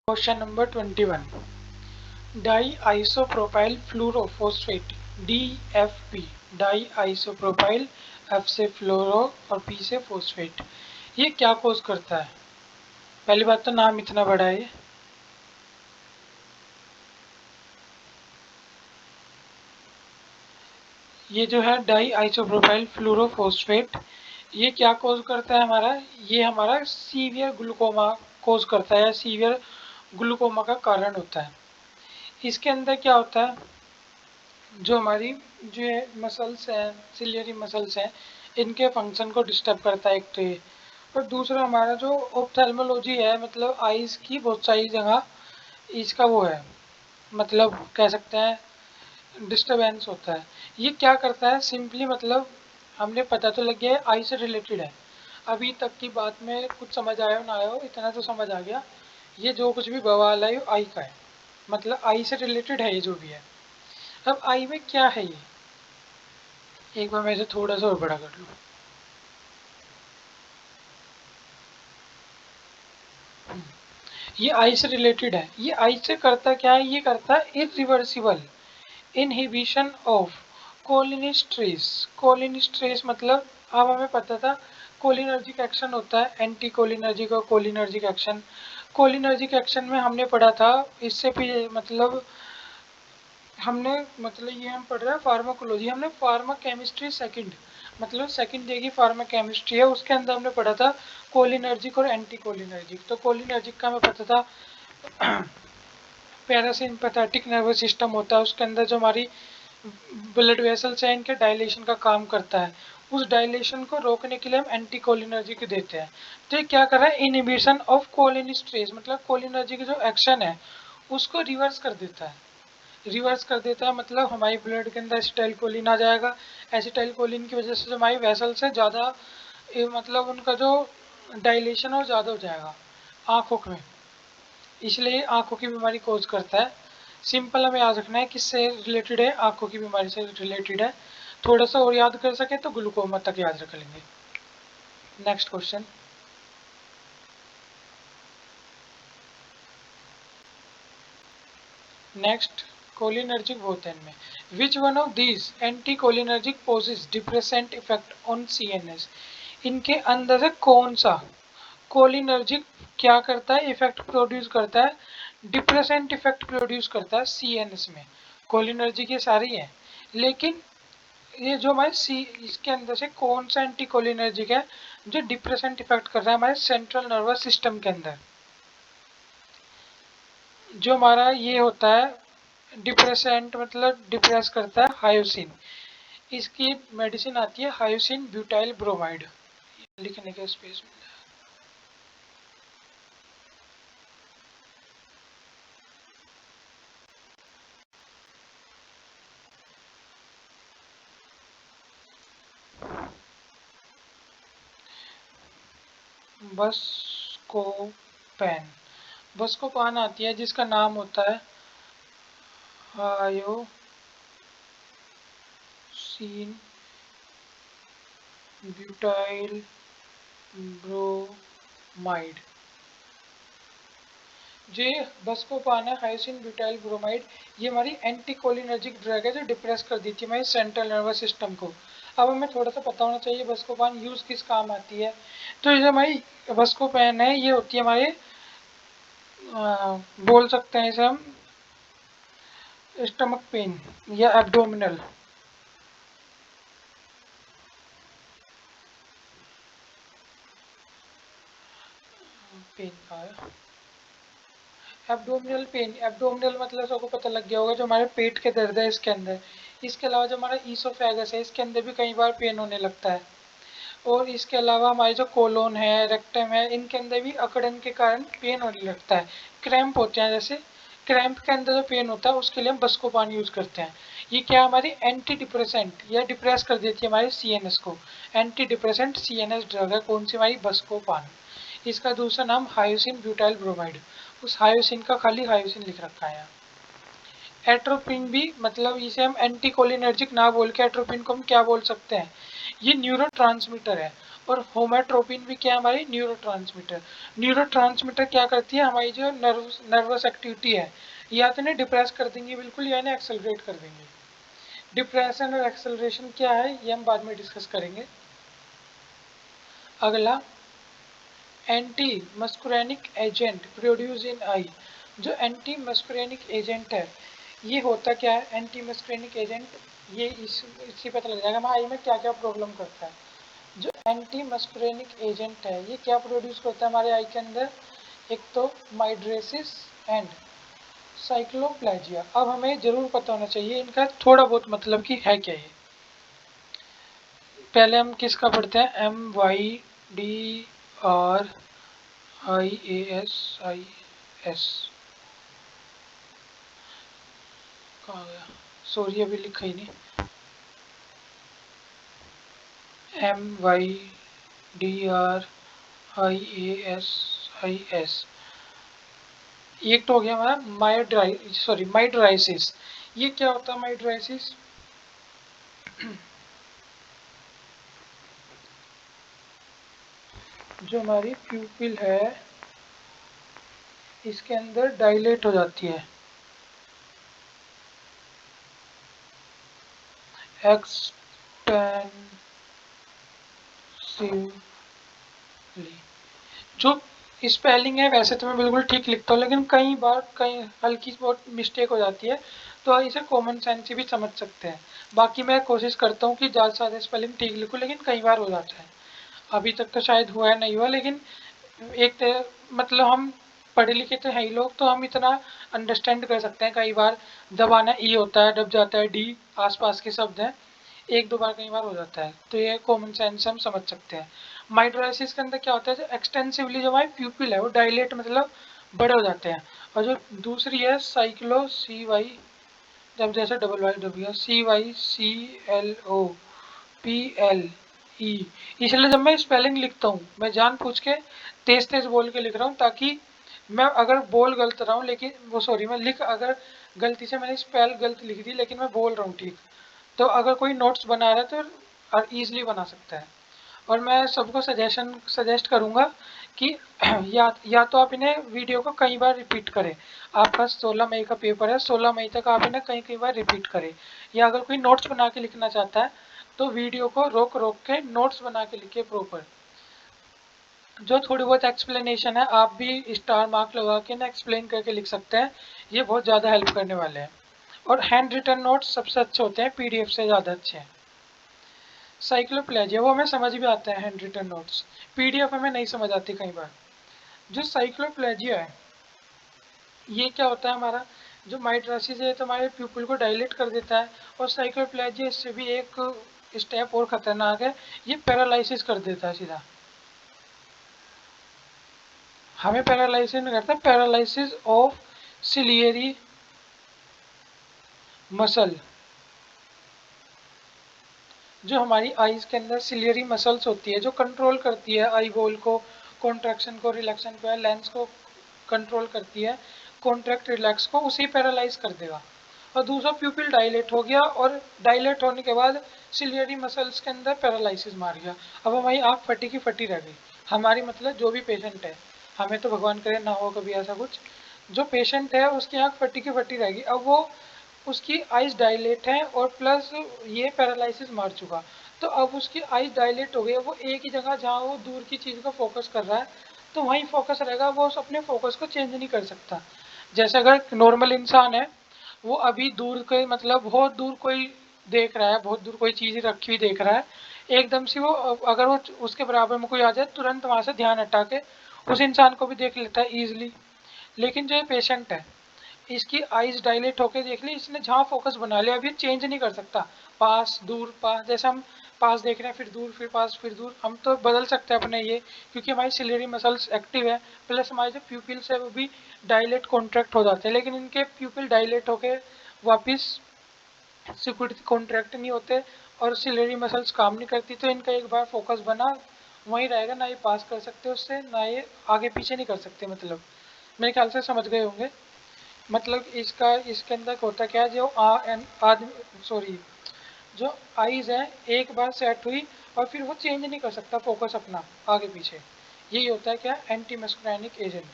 Question number 21 di isopropyl fluorophosphate DFP di isopropyl F से फ्लोरो और P से phosphate ये क्या कोज करता है। पहली बात तो नाम इतना बड़ा है। ये जो है डाई आइसोप्रोपाइल फ्लूरोफोस्फेट ये क्या कोज करता है हमारा, ये हमारा सीवियर ग्लूकोमा कोज करता है या सीवियर ग्लूकोमा का कारण होता है। इसके अंदर क्या होता है, जो हमारी जो मसल्स हैं, सिलियरी मसल्स हैं, इनके फंक्शन को डिस्टर्ब करता है एक तो ये, और दूसरा हमारा जो ऑप्थेल्मोलॉजी है, मतलब आईज की बहुत सारी जगह इसका वो है, मतलब कह सकते हैं डिस्टरबेंस होता है। ये क्या करता है सिंपली, मतलब हमने पता तो लग गया है आई से रिलेटेड है। अभी तक की बात में कुछ समझ आया हो ना आया हो, इतना तो समझ आ गया, ये जो कुछ भी बवाल है आई का है, मतलब आई से रिलेटेड है ये जो भी है। अब आई में क्या है ये, एक बार मैं इसे थोड़ा सा और बड़ा कर लूँ। ये आई से रिलेटेड है। ये आई से करता क्या है, ये करता है इरिवर्सिबल इनहिबिशन ऑफ कोलिनिस्ट्रेस। कोलिनिस्ट्रेस मतलब अब हमें पता था कोलिनर्जिक एक्शन होता है, एंटी कोलिनर्जिक और कोलिनर्जिक एक्शन। कोलिनर्जिक एक्शन में हमने पढ़ा था, इससे भी मतलब हमने मतलब ये हम पढ़ रहे हैं फार्माकोलॉजी, हमने फार्मा केमिस्ट्री सेकंड मतलब सेकंड डे की फार्मा केमिस्ट्री है, उसके अंदर हमने पढ़ा था कोलिनर्जिक और एंटी कोलिनर्जिक। तो कोलिनर्जिक का हमें पता था पैरासिम्पैथेटिक नर्वस सिस्टम होता है, उसके अंदर जो हमारी ब्लड वेसल्स हैं इनके डायलेशन का काम करता है। उस डायलेशन को रोकने के लिए हम एंटी कोलिनर्जिक देते हैं। तो ये क्या कर रहा है, इनहिबिशन ऑफ कोलिनिस्ट्रेस, मतलब कोलिनर्जिक जो एक्शन है उसको रिवर्स कर देता है। रिवर्स कर देता है मतलब हमारी ब्लड के अंदर एसिटाइल कोलिन आ जाएगा। एसिटाइल कोलिन की वजह से जो हमारी वेसल्स है ज़्यादा मतलब उनका जो डायलेशन है वो ज़्यादा हो जाएगा आँखों में, इसलिए आँखों की बीमारी कोज करता है। सिंपल हमें याद रखना है किससे रिलेटेड है, आँखों की बीमारी से रिलेटेड है। थोड़ा सा और याद कर सके तो ग्लूकोमा तक याद रख लेंगे। Next question, next cholinergic both हैं इनमें, which one of these anticholinergic possess depressant effect on CNS। इनके अंदर से कौन सा कोलिनर्जिक क्या करता है, इफेक्ट प्रोड्यूस करता है, डिप्रेसेंट इफेक्ट प्रोड्यूस करता है CNS में। कोलिनर्जिक ये सारी है, लेकिन ये जो हमारे सी इसके अंदर से कौन सा एंटी कोलिनर्जिक है जो डिप्रेसेंट इफेक्ट कर रहा है हमारे सेंट्रल नर्वस सिस्टम के अंदर। जो हमारा ये होता है डिप्रेसेंट मतलब डिप्रेस करता है हायोसिन, इसकी मेडिसिन आती है हायोसिन ब्यूटाइल ब्रोमाइड। लिखने के स्पेस में बस को पैन, बस को पान आती है जिसका नाम होता है हायोसिन ब्यूटाइल ब्रोमाइड। जो बस्कोपान है हाइसिन ब्यूटाइल ब्रोमाइड, ये हमारी एंटी कोलिनर्जिक ड्रग है जो डिप्रेस कर देती है हमारे सेंट्रल नर्वस सिस्टम को। अब हमें थोड़ा सा पता होना चाहिए बस्कोपान यूज़ किस काम आती है। तो ये हमारी बस्कोपान है ये होती है हमारे बोल सकते हैं इसे हम स्टमक पेन या एब्डोमिनल पेन का है। एब्डोमिनल पेन, एब्डोमिनल मतलब सबको पता लग गया होगा जो हमारे पेट के दर्द है इसके अंदर। इसके अलावा जो हमारा ईसोफेगस है इसके अंदर भी कई बार पेन होने लगता है। और इसके अलावा हमारे जो कोलोन है, रेक्टम है, इनके अंदर भी अकड़न के कारण पेन होने लगता है, क्रैम्प होते हैं। जैसे क्रैम्प के अंदर जो पेन होता है उसके लिए हम बस्कोपान यूज़ करते हैं। ये क्या हमारी एंटी डिप्रेसेंट या डिप्रेस कर देती है हमारे CNS को। एंटी डिप्रेसेंट CNS ड्रग है कौन सी, हमारी बस्कोपान। इसका दूसरा नाम हायोसिन ब्यूटाइल ब्रोमाइड, उस हायोसिन का खाली हायोसिन लिख रखा है यहाँ। एट्रोपिन भी मतलब इसे हम एंटी कोलिनर्जिक ना बोल के एट्रोपिन को हम क्या बोल सकते हैं, ये न्यूरोट्रांसमीटर है। और होमेट्रोपिन भी क्या है हमारी न्यूरोट्रांसमीटर। न्यूरोट्रांसमीटर क्या करती है, हमारी जो नर्वस एक्टिविटी है या तो इन्हें डिप्रेस कर देंगी बिल्कुल या इन्हें एक्सेलरेट कर देंगे। डिप्रेशन और एक्सेलरेशन क्या है ये हम बाद में डिस्कस करेंगे। अगला, anti muscarinic agent produce in आई। जो एंटी मस्कुरेनिक एजेंट है ये होता क्या है, एंटी मस्कुरेनिक एजेंट ये इससे पता लग जाएगा हमारे आई में क्या क्या प्रॉब्लम करता है। जो एंटी मस्कुरेनिक एजेंट है ये क्या प्रोड्यूस करता है हमारे आई के अंदर, एक तो माइड्रेसिस एंड साइक्लोप्लेजिया। अब हमें जरूर पता होना चाहिए इनका थोड़ा बहुत मतलब कि है क्या ये। पहले हम किसका पढ़ते हैं, MYDRIASIS कहाँ गया, सॉरी अभी लिखा ही नहीं। MYDRIASIS एक तो हो गया हमारा माइड्राइसिस। ये क्या होता है माइड्राइसिस, जो हमारी प्यूपिल है इसके अंदर डायलेट हो जाती है, एक्सटेंसिवली। जो स्पेलिंग है वैसे तो मैं बिल्कुल ठीक लिखता हूँ लेकिन कई बार कई हल्की बहुत मिस्टेक हो जाती है, तो इसे कॉमन सेंस से भी समझ सकते हैं। बाकी मैं कोशिश करता हूँ कि ज़्यादा से ज़्यादा स्पेलिंग ठीक लिखूँ लेकिन कई बार हो जाता है। अभी तक तो शायद हुआ है नहीं हुआ, लेकिन एक मतलब हम पढ़े लिखे तो है ही लोग, तो हम इतना अंडरस्टैंड कर सकते हैं। कई बार दबाना ई होता है, दब जाता है डी, आसपास के शब्द हैं, एक दो बार कई बार हो जाता है, तो ये कॉमन सेंस हम समझ सकते हैं। माइड्रोसिस के अंदर क्या होता है, जो एक्सटेंसिवली जो हमारे प्यूपिल है वो डायलेट मतलब बड़े हो जाते हैं। और जो दूसरी है साइक्लो सी वाई, जब जैसे डबल वाई डब्ल्यू CYCLOPLE, इसलिए जब मैं स्पेलिंग लिखता हूँ मैं जानबूझ के तेज तेज बोल के लिख रहा हूँ, ताकि मैं अगर बोल गलत रहा हूँ लेकिन वो सॉरी मैं लिख अगर गलती से मैंने स्पेल गलत लिख दी लेकिन मैं बोल रहा हूँ ठीक, तो अगर कोई नोट्स बना रहा है तो ईजिली बना सकता है। और मैं सबको सजेस्ट करूँगा कि या तो आप इन्हें वीडियो को कई बार रिपीट करें। आपका 16 मई का पेपर है, 16 मई तक आप इन्हें कई कई बार रिपीट करें। या अगर कोई नोट्स बना के लिखना चाहता है तो वीडियो को रोक रोक के नोट्स बना के लिखे प्रॉपर। जो थोड़ी बहुत एक्सप्लेनेशन है आप भी स्टार मार्क लगा के ना एक्सप्लेन करके लिख सकते हैं, ये बहुत ज़्यादा हेल्प करने वाले हैं। और हैंड रिटन नोट्स सबसे अच्छे होते हैं, PDF से ज़्यादा अच्छे हैं। साइक्लोप्लेजिया वो हमें समझ भी आता है हैंड रिटन नोट्स, PDF हमें नहीं समझ आती कई बार। जो साइक्लोप्लेजिया है ये क्या होता है हमारा, जो माइड्रासिस है तो हमारे प्यूपिल को डायलेट कर देता है, और साइक्लोप्लेजिया इससे भी एक स्टेप और खतरनाक है, ये पैरालिसिस कर देता है सीधा। हमें पैरालिसिस नहीं करता, पैरालिसिस ऑफ सिलियरी मसल। जो हमारी आईज के अंदर सिलियरी मसल्स होती है जो कंट्रोल करती है आई बॉल को, कॉन्ट्रैक्शन को, रिलैक्शन को, लेंस को कंट्रोल करती है, कॉन्ट्रैक्ट रिलैक्स को, उसी पैरालाइज कर देगा। और दूसरा प्यूपिल डायलेट हो गया, और डायलेट होने के बाद सिलियरी मसल्स के अंदर पैरालिसिस मार गया। अब हमारी आँख फटी की फटी रह गई। हमारी मतलब जो भी पेशेंट है, हमें तो भगवान करे ना हो कभी ऐसा कुछ, जो पेशेंट है उसकी आँख फटी की फटी रहेगी। अब वो उसकी आइज डायलेट है और प्लस ये पैरालिसिस मार चुका, तो अब उसकी आइज डायलेट हो गई, वो एक ही जगह जहाँ वो दूर की चीज़ को फोकस कर रहा है तो वहीं फोकस रहेगा, वो अपने फोकस को चेंज नहीं कर सकता। जैसे अगर नॉर्मल इंसान है, वो अभी दूर के मतलब बहुत दूर कोई देख रहा है, बहुत दूर कोई चीज़ रखी हुई देख रहा है, एकदम से वो अगर वो उसके बराबर में कोई आ जाए तुरंत वहाँ से ध्यान हटा के उस इंसान को भी देख लेता है ईजिली। लेकिन जो ये पेशेंट है इसकी आइज डायलेट होकर देख ली, इसने जहाँ फोकस बना लिया अभी चेंज नहीं कर सकता, पास दूर पास, जैसे हम पास देख रहे हैं फिर दूर फिर पास फिर दूर, हम तो बदल सकते हैं अपने ये, क्योंकि हमारी सिलेरी मसल्स एक्टिव है, प्लस हमारे जो प्यूपिल्स है वो भी डायलेट कॉन्ट्रैक्ट हो जाते हैं, लेकिन इनके प्यूपिल डायलेट होकर वापस सिक्योरिटी कॉन्ट्रैक्ट नहीं होते और सिलेरी मसल्स काम नहीं करती, तो इनका एक बार फोकस बना वहीं रहेगा, ना ये पास कर सकते उससे, ना ये आगे पीछे नहीं कर सकते। मतलब मेरे ख्याल से समझ गए होंगे। मतलब इसका इसके अंदर होता क्या है, जो आदमी सॉरी जो आईज है एक बार सेट हुई और फिर वो चेंज नहीं कर सकता फोकस अपना आगे पीछे। यही होता है क्या, एंटी मस्कुराइनिक एजेंट,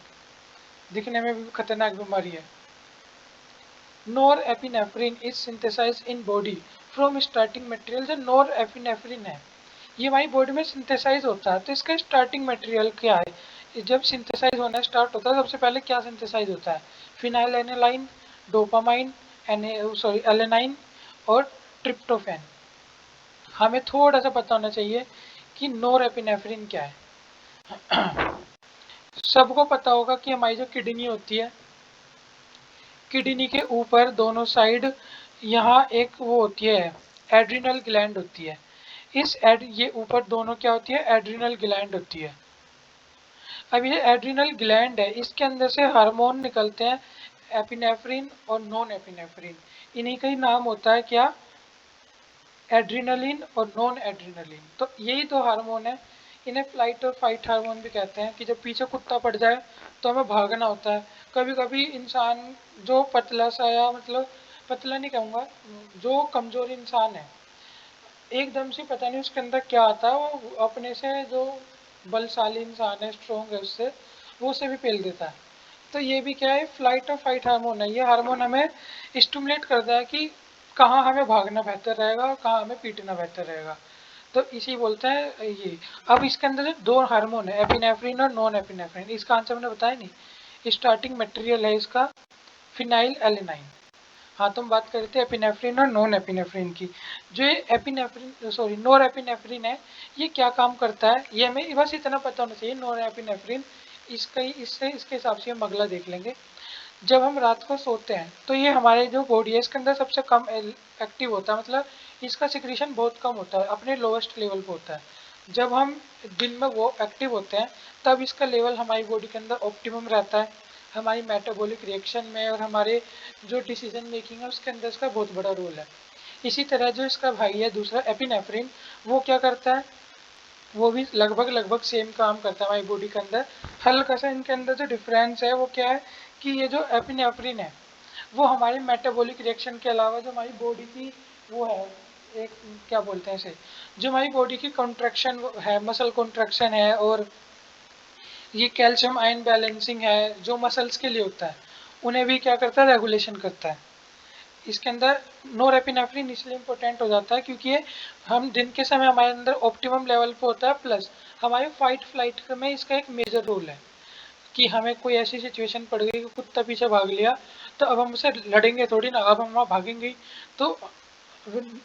दिखने में भी खतरनाक बीमारी है। Norepinephrine is synthesised in body from starting material. जो नॉरएपिनेफ्रिन है ये हमारी बॉडी में सिंथेसाइज होता है, तो इसका स्टार्टिंग मटेरियल क्या है? जब सिंथेसाइज होना स्टार्ट होता है सबसे पहले क्या सिंथेसाइज होता है? फिनाइलएनालाइन, डोपामाइन, एलेनाइन और ट्रिप्टोफैन। हमें थोड़ा सा पता होना चाहिए कि नॉरएपिनेफ्रिन क्या है। सबको पता होगा कि हमारी जो किडनी होती है, किडनी के ऊपर दोनों साइड यहाँ एक वो होती है, एड्रिनल ग्लैंड होती है। ये ऊपर दोनों क्या होती है, एड्रिनल ग्लैंड होती है। अब ये एड्रिनल ग्लैंड है, इसके अंदर से हार्मोन निकलते हैं, एपिनेफ्रिन और नॉन एपिनेफ्रिन। इन्हीं का ही नाम होता है क्या, एड्रिनलिन और नॉन एड्रिनलिन। तो यही दो हार्मोन है, इन्हें फ्लाइट और फाइट हार्मोन भी कहते हैं, कि जब पीछे कुत्ता पड़ जाए तो हमें भागना होता है। कभी कभी इंसान जो पतला सा, या मतलब पतला नहीं कहूँगा, जो कमजोर इंसान है, एकदम से पता नहीं उसके अंदर क्या आता है, वो अपने से जो बलशाली इंसान है, स्ट्रॉन्ग है, उससे वो उसे भी पेल देता है। तो ये भी क्या है, फ्लाइट और फाइट हार्मोन है। ये हार्मोन हमें स्टिमुलेट करता है कि कहाँ हमें भागना बेहतर रहेगा और कहाँ हमें पीटना बेहतर रहेगा। तो इसी बोलते हैं ये। अब इसके अंदर जो दो हार्मोन है, एपिनेफ्रिन और नॉन एपिनेफ्रिन, इसका आंसर मैंने बताया नहीं। स्टार्टिंग मटेरियल है इसका फिनाइल एलेनाइन। हाँ, तो हम बात कर रहे थे एपिनेफ्रिन और नॉन एपिनेफ्रिन की। जो ये एपिनेफ्रिन, सॉरी, नॉर एपिनेफ्रिन है, ये क्या काम करता है ये हमें बस इतना पता होना चाहिए। नॉर एपिनेफ्रिन इसका ही, इससे इसके हिसाब से हम अगला देख लेंगे। जब हम रात को सोते हैं तो ये हमारे जो बॉडी है इसके अंदर सबसे कम एक्टिव होता है, मतलब इसका सिक्रीशन बहुत कम होता है, अपने लोवेस्ट लेवल पे होता है। जब हम दिन में वो एक्टिव होते हैं तब इसका लेवल हमारी बॉडी के अंदर ऑप्टिमम रहता है, हमारी मेटाबॉलिक रिएक्शन में और हमारे जो डिसीजन मेकिंग है उसके अंदर इसका बहुत बड़ा रोल है। इसी तरह जो इसका भाई है दूसरा एपिनेफ्रिन, वो क्या करता है, वो भी लगभग लगभग सेम काम करता है हमारी बॉडी के अंदर। हल्का सा इनके अंदर जो डिफरेंस है वो क्या है, कि ये जो एपिनेफ्रिन है वो हमारे मेटाबॉलिक रिएक्शन के अलावा जो हमारी बॉडी की वो है, एक क्या बोलते हैं इसे, जो हमारी बॉडी की कॉन्ट्रैक्शन है, मसल कॉन्ट्रैक्शन है, और ये कैल्शियम आयन बैलेंसिंग है जो मसल्स के लिए होता है, उन्हें भी क्या करता है, रेगुलेशन करता है। इसके अंदर नॉरएपिनेफ्रिन इसलिए इंपॉर्टेंट हो जाता है क्योंकि ये हम दिन के समय हमारे अंदर ऑप्टिमम लेवल पे होता है, प्लस हमारे फाइट फ्लाइट में इसका एक मेजर रोल है। कि हमें कोई ऐसी सिचुएशन पड़ गई कि कुत्ता पीछे भाग लिया, तो अब हम उसे लड़ेंगे थोड़ी ना, अब हम वहाँ भागेंगे ही। तो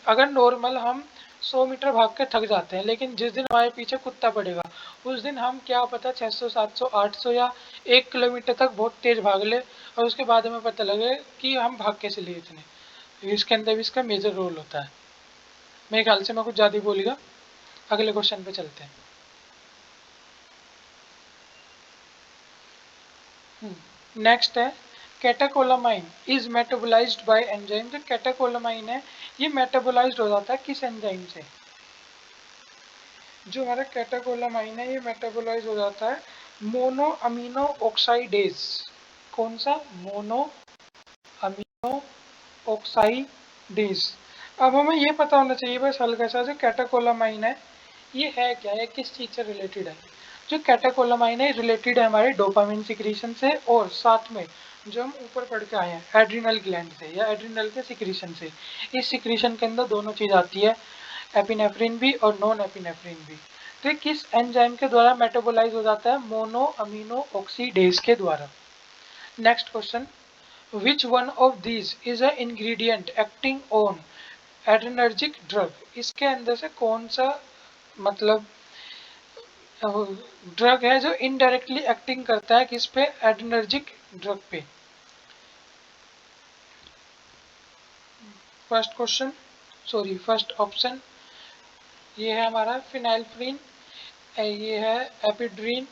अगर नॉर्मल हम 100 मीटर भाग के थक जाते हैं, लेकिन जिस दिन हमारे पीछे कुत्ता पड़ेगा उस दिन हम क्या पता 600 700 800 या 1 किलोमीटर तक बहुत तेज भाग ले, और उसके बाद हमें पता लगे कि हम भाग कैसे लिए इतने। इसके अंदर भी इसका मेजर रोल होता है। मेरे ख्याल से मैं कुछ ज़्यादा ही बोल गया, अगले क्वेश्चन पे चलते हैं। नेक्स्ट है catecholamine is metabolised bye enzyme. जो कैटेकोलामाइन है ये मेटाबोलाइज्ड हो जाता है किस एंजाइम से? जो हमारा कैटेकोलामाइन है ये मेटाबोलाइज हो जाता है मोनो अमीनो ऑक्साइडेज। कौन सा? Mono amino oxidase. अब हमें ये पता होना चाहिए बस हल्का सा, जो कैटेकोलामाइन है क्या है, किस चीज़ से रिलेटेड है? जो कैटेकोलामाइन है रिलेटेड है हमारे डोपामिन सिक्रीशन से, और साथ में जो हम ऊपर पढ़ के आए हैं एड्रिनल ग्लैंड से या एड्रिनल के सिक्रीशन से। इस सिक्रीशन के अंदर दोनों चीज़ आती है, एपिनेफ्रिन भी और नॉन एपिनेफ्रिन भी। तो किस एंजाइम के द्वारा मेटाबोलाइज हो जाता है? मोनो अमीनो ऑक्सीडेज के द्वारा। Next question, which one of these is a ingredient acting on adrenergic drug. इसके अंदर से कौन सा मतलब ड्रग है जो इनडायरेक्टली एक्टिंग करता है किस पे? एड्रेनर्जिक ड्रग पे। First question, sorry first option, ये है हमारा फिनाइल्फ्रिन, ये है एपिड्रीन,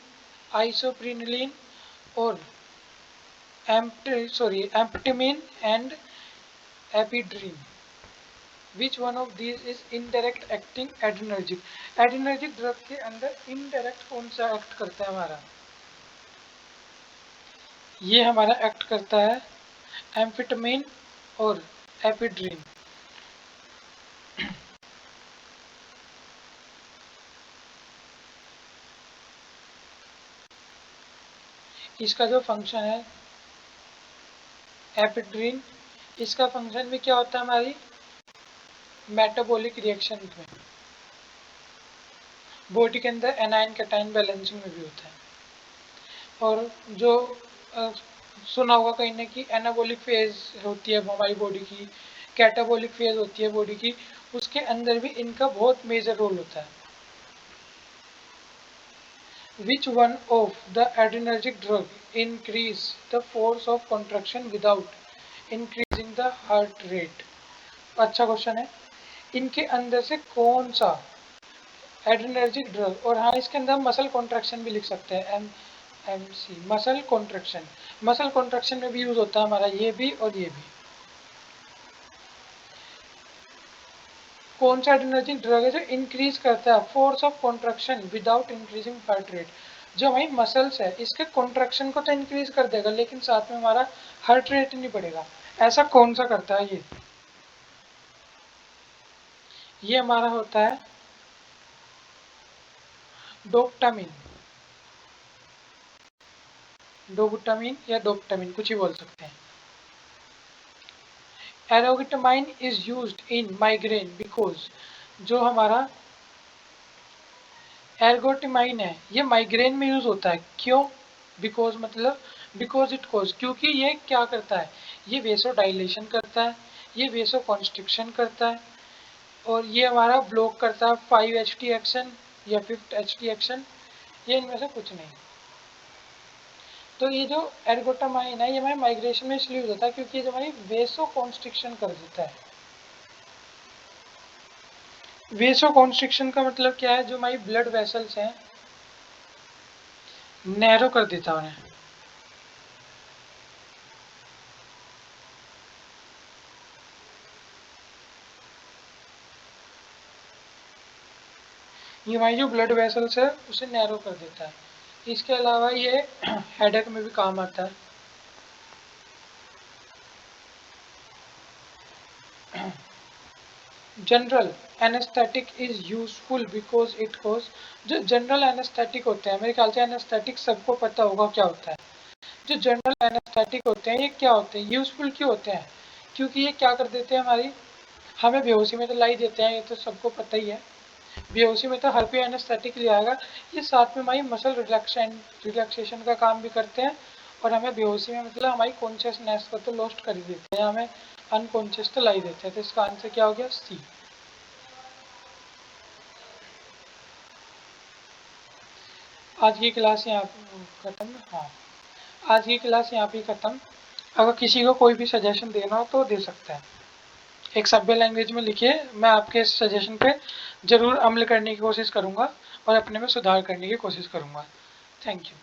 आइसोप्रिनलिन और amphetamine and ephedrine. Which one of these is indirect acting adrenergic. Adrenergic drug के अंदर इनडायरेक्ट कौन सा एक्ट करता है हमारा? ये हमारा एक्ट करता है एम्फिटामिन और एपिड्रीन। इसका जो फंक्शन है एपिड्रीन, इसका फंक्शन भी क्या होता है हमारी मेटाबॉलिक रिएक्शन में, बॉडी के अंदर एनायन कैटायन बैलेंसिंग में भी होता है। और जो सुना होगा कहीं ने कि एनाबॉलिक फेज होती है हमारी बॉडी की, कैटाबॉलिक फेज होती है बॉडी की, उसके अंदर भी इनका बहुत मेजर रोल होता है। Which one of the adrenergic drug increase the force of contraction without increasing the heart rate? अच्छा क्वेश्चन है। इनके अंदर से कौन सा एड्रेनर्जिक ड्रग, और हाँ इसके अंदर मसल कॉन्ट्रैक्शन भी लिख सकते हैं, MC muscle contraction, muscle contraction में भी यूज होता है हमारा ये भी और ये भी। कौन सा एड्रेनर्जिक ड्रग है जो इंक्रीज करता है force of contraction without increasing heart rate? जो हमारी मसल्स है इसके कॉन्ट्रैक्शन को तो इंक्रीज कर देगा लेकिन साथ में हमारा हार्ट रेट नहीं बढ़ेगा। ऐसा कौन सा करता है ये हमारा होता है डोपामिन, डोबुटामिन या डोपामिन कुछ ही बोल सकते हैं। Ergotamine is used in migraine because, जो हमारा एर्गोटिमाइन है ये माइग्रेन में यूज होता है, क्यों? बिकॉज मतलब बिकॉज इट कोज, क्योंकि ये क्या करता है, ये वेसो डायलेशन करता है, ये वेसो कॉन्स्ट्रिक्शन करता है, और ये हमारा ब्लॉक करता है 5-HT एक्शन या 5th-HT एक्शन, ये इनमें से कुछ नहीं। तो ये जो एर्गोटामाइन है ये हमारे माइग्रेशन में इसलिए यूज होता है क्योंकि ये हमारी वेसो कॉन्स्ट्रिक्शन कर देता है। वेसो कॉन्स्ट्रिक्शन का मतलब क्या है, जो हमारी ब्लड वेसल्स हैं नैरो कर देता है उन्हें। ये हमारी जो ब्लड वेसल्स है उसे नैरो कर देता है। इसके अलावा ये हेडेक में भी काम आता है। General anaesthetic is useful because it cause, जो जनरल एनेस्थेटिक होते हैं, मेरे ख्याल से एनेस्थेटिक सबको पता होगा क्या होता है। जो जनरल एनेस्थेटिक होते हैं ये क्या होते हैं, यूजफुल क्यों होते हैं? क्योंकि ये क्या कर देते हैं हमारी, हमें बेहोशी में तो ला ही देते हैं, ये तो सबको पता ही है। बेहोशी में तो हर कोई एनेस्थेटिक ले आएगा, ये साथ में हमारी मसल रिलैक्सेशन का काम भी करते हैं, और हमें बेहोशी में मतलब हमारी कॉन्शियसनेस को तो लॉस्ट कर ही देते हैं, हमें अनकॉन्शियस तो ला ही देते हैं। तो इसका आंसर क्या हो गया, सी। आज की क्लास यहाँ खत्म। हाँ, आज की क्लास यहाँ पे खत्म। अगर किसी को कोई भी सजेशन देना हो तो दे सकता है, एक सभ्य लैंग्वेज में लिखिए, मैं आपके इस सजेशन पे जरूर अमल करने की कोशिश करूँगा और अपने में सुधार करने की कोशिश करूँगा। Thank you.